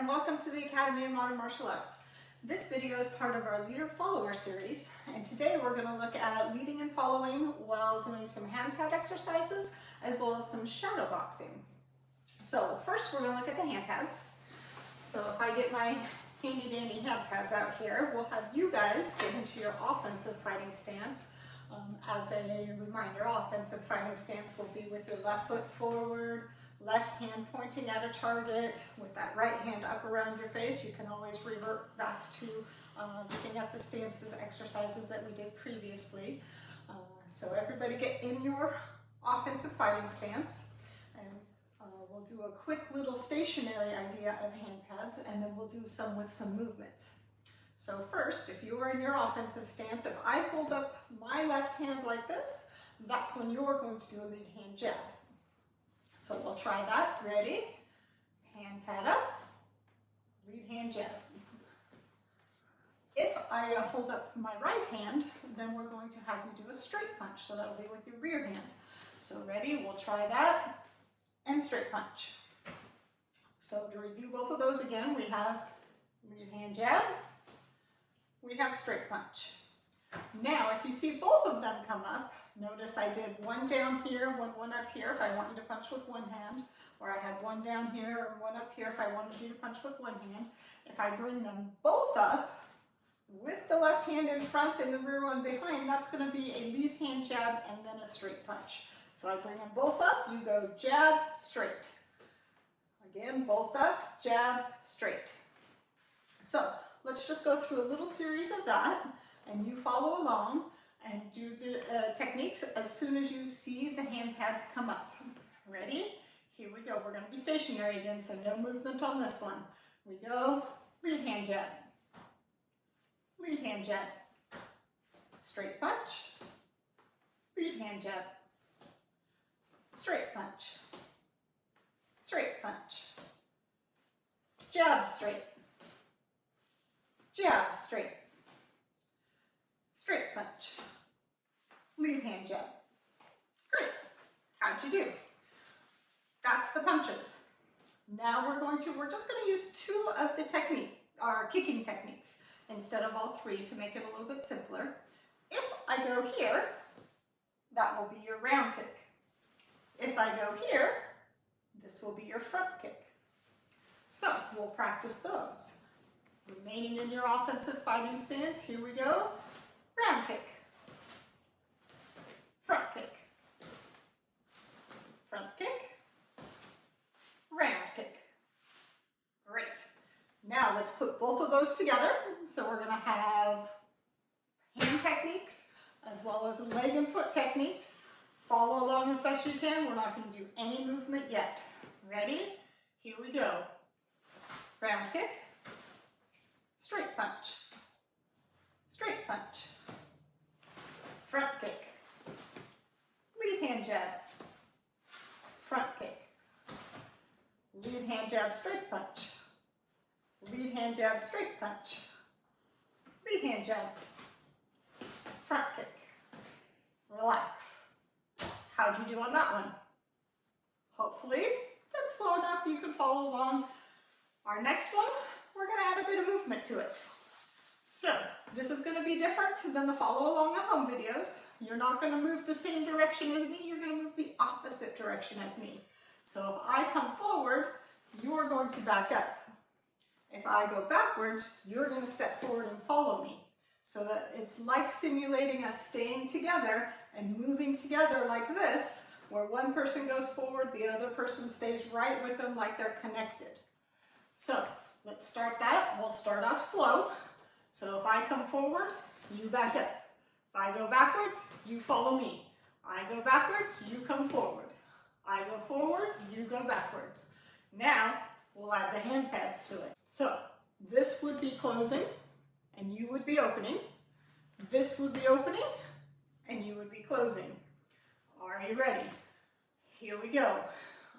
and welcome to the Academy of Modern Martial Arts. This video is part of our leader-follower series, and today we're going to look at leading and following while doing some hand pad exercises as well as some shadow boxing. So first we're going to look at the hand pads. So if I get my handy dandy hand pads out here, we'll have you guys get into your offensive fighting stance. As a reminder, offensive fighting stance will be with your left foot forward, left hand pointing at a target, with that right hand up around your face. You can always revert back to looking at the stances exercises that we did previously. So everybody get in your offensive fighting stance, and we'll do a quick little stationary idea of hand pads, and then we'll do some with some movements. So first, if you are in your offensive stance, if I hold up my left hand like this, that's when you're going to do a lead hand jab. So we'll try that. Ready? Hand pad up, lead hand jab. If I hold up my right hand, then we're going to have you do a straight punch. So that'll be with your rear hand. So ready? We'll try that and straight punch. So to review both of those again, we have lead hand jab, we have straight punch. Now, if you see both of them come up, notice I did one down here, one up here if I want you to punch with one hand, or I had one down here and one up here if I wanted you to punch with one hand. If I bring them both up with the left hand in front and the rear one behind, that's going to be a lead hand jab and then a straight punch. So I bring them both up, you go jab, straight. Again, both up, jab, straight. So let's just go through a little series of that, and you follow along and do the techniques as soon as you see the hand pads come up. Ready? Here we go. We're going to be stationary again, so no movement on this one. We go lead hand jab, lead hand jab, straight punch, lead hand jab, straight punch, straight punch, jab, straight, jab, straight, straight punch, lead hand jab. Great. How'd you do? That's the punches. Now we're just going to use two of the our kicking techniques instead of all three to make it a little bit simpler. If I go here, that will be your round kick. If I go here, this will be your front kick. So we'll practice those. Remaining in your offensive fighting stance, here we go. Round kick, front kick, front kick, round kick. Great. Now let's put both of those together. So we're going to have hand techniques as well as leg and foot techniques. Follow along as best you can. We're not going to do any movement yet. Ready? Here we go. Round kick, straight punch, straight punch, front kick, lead hand jab, front kick, lead hand jab, straight punch, lead hand jab, straight punch, lead hand jab, front kick. Relax. How'd you do on that one? Hopefully that's slow enough you can follow along. Our next one, we're going to add a bit of movement to it. So this is going to be different than the follow along at home videos. You're not going to move the same direction as me, you're going to move the opposite direction as me. So if I come forward, you're going to back up. If I go backwards, you're going to step forward and follow me. So that it's like simulating us staying together and moving together like this, where one person goes forward, the other person stays right with them like they're connected. So let's start that. We'll start off slow. So if I come forward, you back up. If I go backwards, you follow me. I go backwards, you come forward. I go forward, you go backwards. Now we'll add the hand pads to it. So this would be closing and you would be opening. This would be opening and you would be closing. Are you ready? Here we go.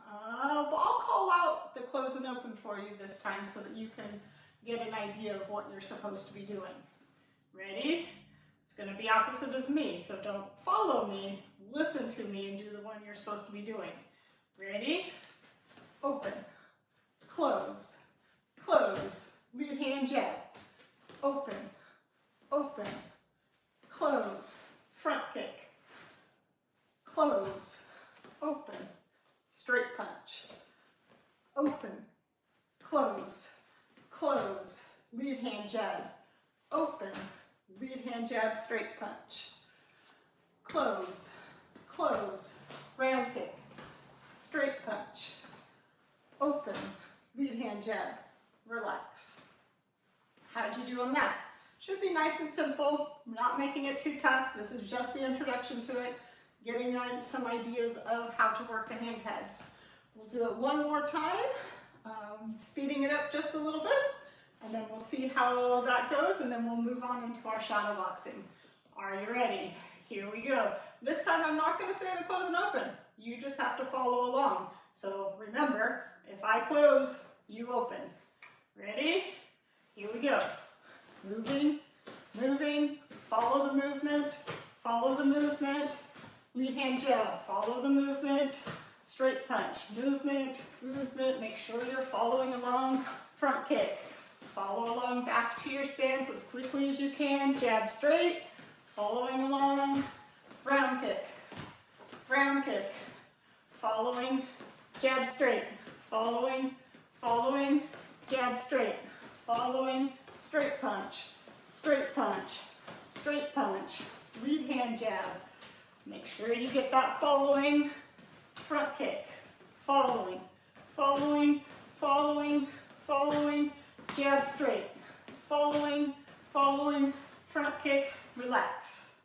I'll call out the close and open for you this time so that you can get an idea of what you're supposed to be doing. Ready? It's going to be opposite as me, so don't follow me, listen to me and do the one you're supposed to be doing. Ready? Open, close, close. close, lead hand jab, open, open, close, front kick, close, open, straight punch, open, close, close, lead hand jab, open, lead hand jab, straight punch, close, close, round kick, straight punch, open, lead hand jab, relax. How'd you do on that? Should be nice and simple, not making it too tough. This is just the introduction to it, getting some ideas of how to work the hand pads. We'll do it one more time, speeding it up just a little bit, and then we'll see how that goes, and then we'll move on into our shadow boxing. Are you ready? Here we go. This time I'm not going to say the close and open. You just have to follow along. So remember, if I close, you open. Ready? Here we go. Moving, moving, follow the movement, lead hand jab, follow the movement, straight punch, movement, movement, make sure you're following along, front kick, follow along back to your stance as quickly as you can, jab straight, following along, round kick, following, jab straight, following, jab straight, following, straight punch, lead hand jab. Make sure you get that following, front kick, following, jab straight, following, front kick, relax.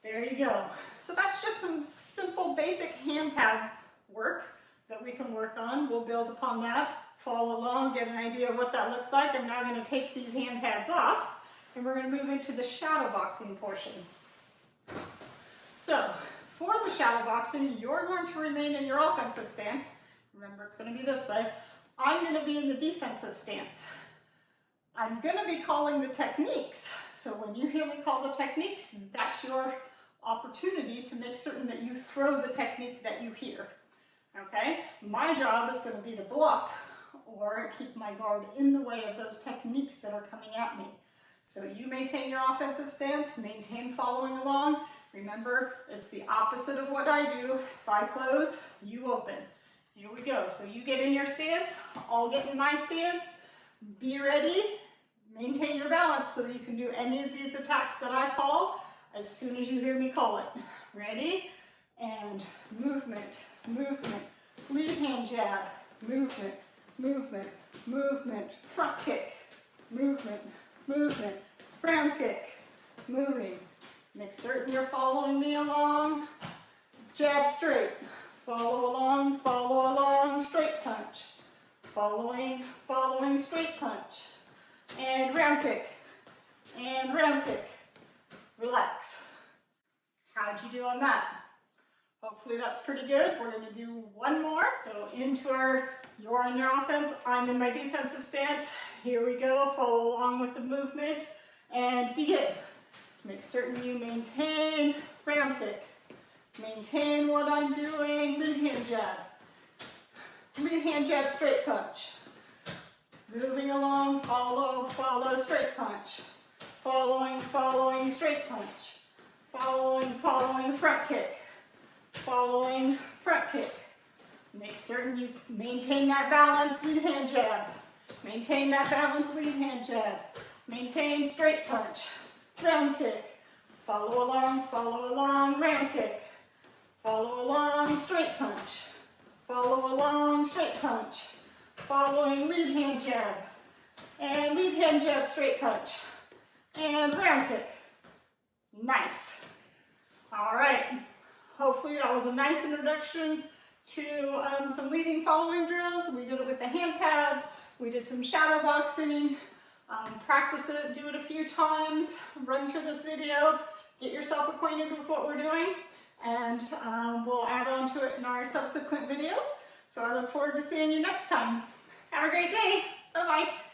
There you go. So that's just some simple basic hand pad work that we can work on. We'll build upon that, follow along, get an idea of what that looks like. I'm now going to take these hand pads off and we're going to move into the shadow boxing portion. So for the shadow boxing, you're going to remain in your offensive stance. Remember, it's going to be this way. I'm going to be in the defensive stance. I'm going to be calling the techniques. So when you hear me call the techniques, that's your opportunity to make certain that you throw the technique that you hear. Okay? My job is going to be to block or keep my guard in the way of those techniques that are coming at me. So you maintain your offensive stance, maintain following along. Remember, it's the opposite of what I do. If I close, you open. Here we go. So you get in your stance, I'll get in my stance. Be ready. Maintain your balance so that you can do any of these attacks that I call as soon as you hear me call it. Ready? And movement, lead hand jab, movement, front kick, movement, round kick, moving. Make certain you're following me along. Jab straight, follow along, straight punch. Following, straight punch. And round kick, relax. How'd you do on that? Hopefully that's pretty good. We're going to do one more. So into you're in your offense, I'm in my defensive stance. Here we go, follow along with the movement and begin. Make certain you maintain round kick. Maintain what I'm doing, lead hand jab, straight punch. Moving along, follow, straight punch. Following, straight punch. Following, front kick. Following, front kick. Make certain you maintain that balance, lead hand jab. Maintain that balance, lead hand jab. Maintain straight punch. Round kick. Follow along, round kick. Follow along, straight punch. Follow along, straight punch. Following, lead hand jab. And lead hand jab, straight punch. And round kick. Nice. All right. Hopefully that was a nice introduction to some leading following drills. We did it with the hand pads. We did some shadow boxing. Practice it, do it a few times, run through this video, get yourself acquainted with what we're doing, and we'll add on to it in our subsequent videos. So I look forward to seeing you next time. Have a great day. Bye-bye.